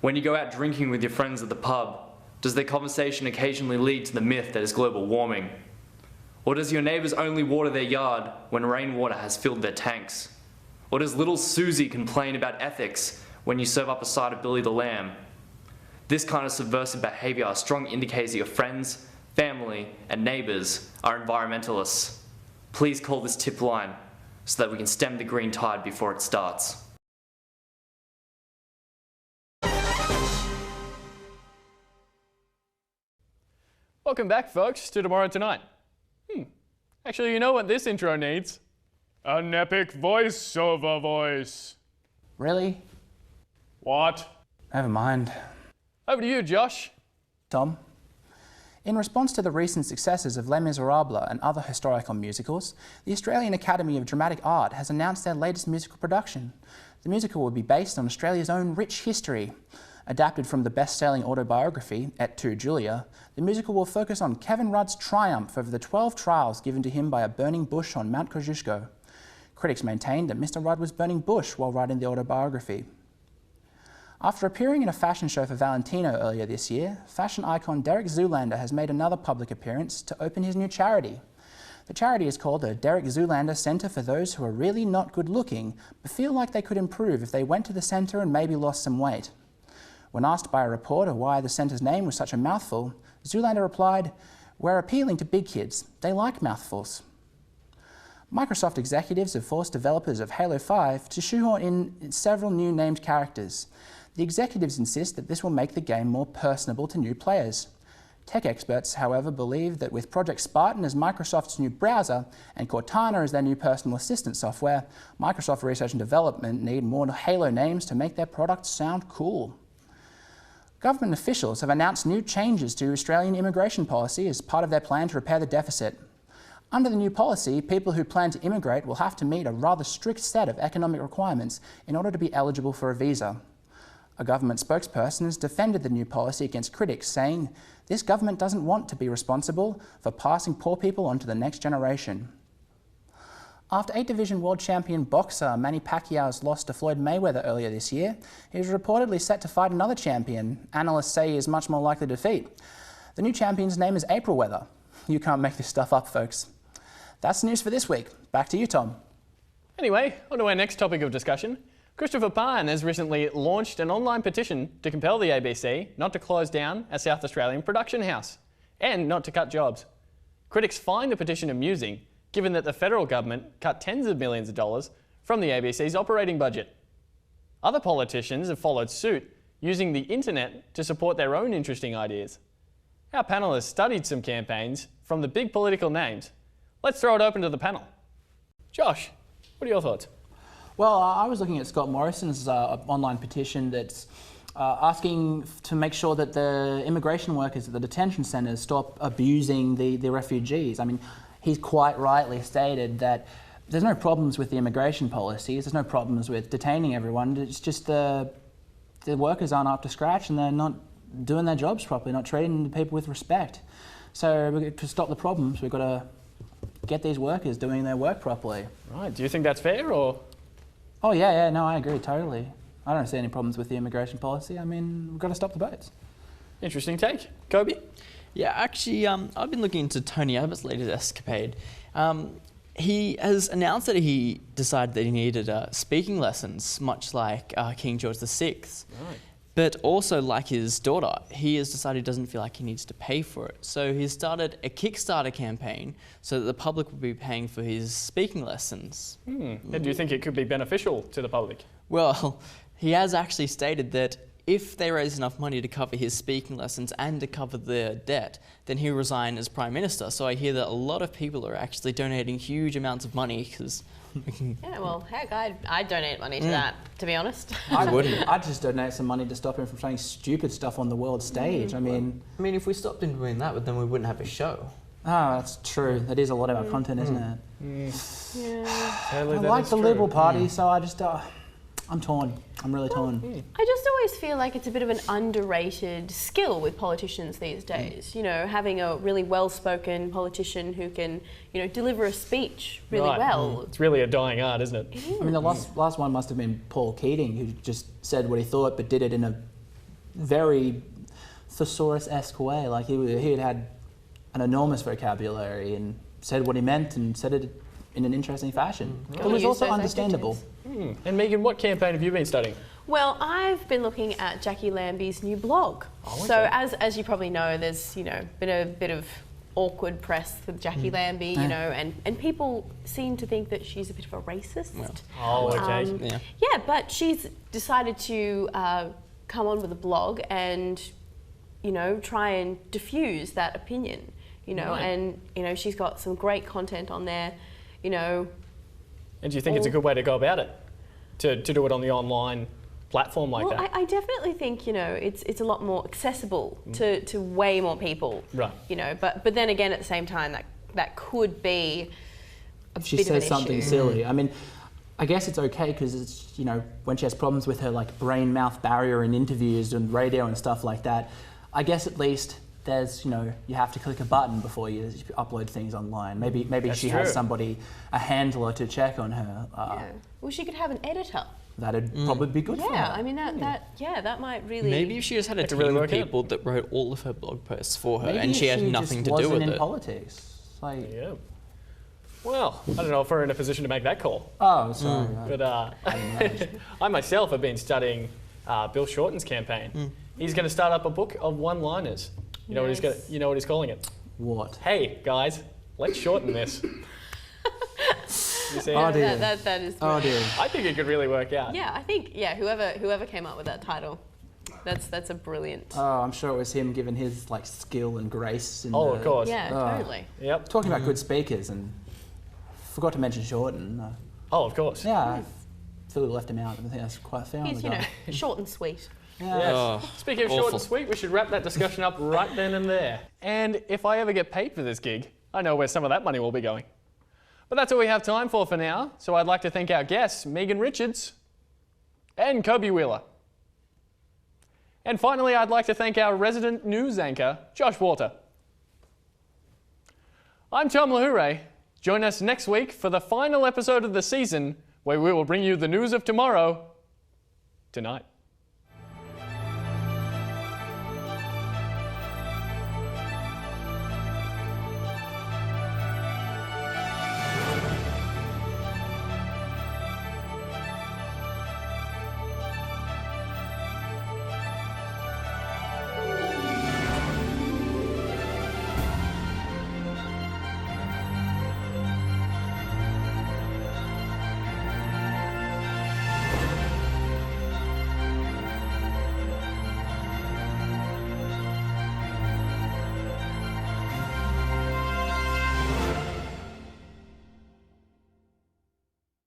When you go out drinking with your friends at the pub, does their conversation occasionally lead to the myth that is global warming? Or does your neighbours only water their yard when rainwater has filled their tanks? Or does little Susie complain about ethics when you serve up a side of Billy the Lamb? This kind of subversive behaviour strongly indicates that your friends, family, and neighbours are environmentalists. Please call this tip line so that we can stem the green tide before it starts. Welcome back, folks, to Tomorrow Tonight. Actually, you know what this intro needs? An epic voiceover voice. Really? What? Never mind. Over to you, Josh. Tom? In response to the recent successes of Les Miserables and other historical musicals, the Australian Academy of Dramatic Art has announced their latest musical production. The musical will be based on Australia's own rich history. Adapted from the best-selling autobiography, Ep5, Julia, the musical will focus on Kevin Rudd's triumph over the 12 trials given to him by a burning bush on Mount Kosciuszko. Critics maintained that Mr. Rudd was burning bush while writing the autobiography. After appearing in a fashion show for Valentino earlier this year, fashion icon Derek Zoolander has made another public appearance to open his new charity. The charity is called the Derek Zoolander Centre for those who are really not good looking, but feel like they could improve if they went to the centre and maybe lost some weight. When asked by a reporter why the centre's name was such a mouthful, Zoolander replied, "We're appealing to big kids. They like mouthfuls." Microsoft executives have forced developers of Halo 5 to shoehorn in several new named characters. The executives insist that this will make the game more personable to new players. Tech experts, however, believe that with Project Spartan as Microsoft's new browser and Cortana as their new personal assistant software, Microsoft Research and Development need more Halo names to make their products sound cool. Government officials have announced new changes to Australian immigration policy as part of their plan to repair the deficit. Under the new policy, people who plan to immigrate will have to meet a rather strict set of economic requirements in order to be eligible for a visa. A government spokesperson has defended the new policy against critics, saying, "This government doesn't want to be responsible for passing poor people on to the next generation." After 8-division world champion boxer Manny Pacquiao's loss to Floyd Mayweather earlier this year, he is reportedly set to fight another champion analysts say he is much more likely to defeat. The new champion's name is April Weather. You can't make this stuff up, folks. That's the news for this week. Back to you, Tom. Anyway, on to our next topic of discussion. Christopher Pyne has recently launched an online petition to compel the ABC not to close down a South Australian production house and not to cut jobs. Critics find the petition amusing, given that the federal government cut tens of millions of dollars from the ABC's operating budget. Other politicians have followed suit, using the internet to support their own interesting ideas. Our panel has studied some campaigns from the big political names. Let's throw it open to the panel. Josh, what are your thoughts? Well, I was looking at Scott Morrison's online petition that's asking to make sure that the immigration workers at the detention centres stop abusing the refugees. I mean, he's quite rightly stated that there's no problems with the immigration policies, there's no problems with detaining everyone, it's just the workers aren't up to scratch and they're not doing their jobs properly, not treating the people with respect. So to stop the problems, we've got to get these workers doing their work properly. Right, do you think that's fair or? Oh yeah, no, I agree totally. I don't see any problems with the immigration policy. I mean, we've got to stop the boats. Interesting take. Kobe? Yeah, actually, I've been looking into Tony Abbott's latest escapade. He has announced that he decided that he needed speaking lessons, much like King George VI. Right. But also, like his daughter, he has decided he doesn't feel like he needs to pay for it. So he's started a Kickstarter campaign so that the public will be paying for his speaking lessons. And do you think it could be beneficial to the public? Well, he has actually stated that if they raise enough money to cover his speaking lessons and to cover their debt, then he'll resign as Prime Minister. So I hear that a lot of people are actually donating huge amounts of money because... Yeah, well, heck, I'd donate money to that, to be honest. I wouldn't. I'd just donate some money to stop him from saying stupid stuff on the world stage. I mean, if we stopped him doing that, then we wouldn't have a show. Oh, that's true. That is a lot of our content, isn't it? Yeah. I like the Liberal Party, so I just... I'm torn. I'm really torn. I just always feel like it's a bit of an underrated skill with politicians these days. You know, having a really well-spoken politician who can, you know, deliver a speech really well. It's really a dying art, isn't it? I mean, the last one must have been Paul Keating, who just said what he thought but did it in a very thesaurus-esque way. Like he had an enormous vocabulary and said what he meant and said it in an interesting fashion. It was also understandable. And Megan, what campaign have you been studying? Well, I've been looking at Jackie Lambie's new blog. Oh, okay. So as you probably know, there's been a bit of awkward press with Jackie Lambie, and people seem to think that she's a bit of a racist. Oh, okay. Yeah, but she's decided to come on with a blog and try and diffuse that opinion. And she's got some great content on there. And do you think it's a good way to go about it? To do it on the online platform like that? I definitely think, it's a lot more accessible to way more people. Right. But then again, at the same time, that could be a If she bit of an says something issue. silly. I mean, I guess it's okay because it's, when she has problems with her like brain-mouth barrier in interviews and radio and stuff like that, I guess at least there's, you have to click a button before you upload things online. Maybe That's she true. has somebody, a handler to check on her. Well, she could have an editor. That'd probably be good for her. Yeah, I mean that might really. Maybe if she just had a That could team really of work out. people that wrote all of her blog posts for her, Maybe and she had just nothing to do wasn't with in it. politics. Like, Yeah. Well, I don't know if we're in a position to make that call. oh, sorry. But I myself have been studying Bill Shorten's campaign. He's going to start up a book of one-liners. You know Nice. what he's calling it? What? Hey guys, let's shorten this. You see? Oh, dear. That is. Oh dear. I think it could really work out. Yeah, I think whoever came up with that title, that's a brilliant. Oh, I'm sure it was him given his like skill and grace. In Oh, the, of course. Yeah, Oh. totally. Yep. Talking about good speakers, and forgot to mention Shorten. Oh, of course. Yeah, I feel we left him out. I think that's quite fair. He's short and sweet. Yeah. Yes. Oh, Speaking of short awful. and sweet, we should wrap that discussion up right then and there. And if I ever get paid for this gig, I know where some of that money will be going. But that's all we have time for now, so I'd like to thank our guests, Megan Richards and Kobe Wheeler. And finally, I'd like to thank our resident news anchor, Josh Walter. I'm Tom Lahoure. Join us next week for the final episode of the season, where we will bring you the news of tomorrow tonight.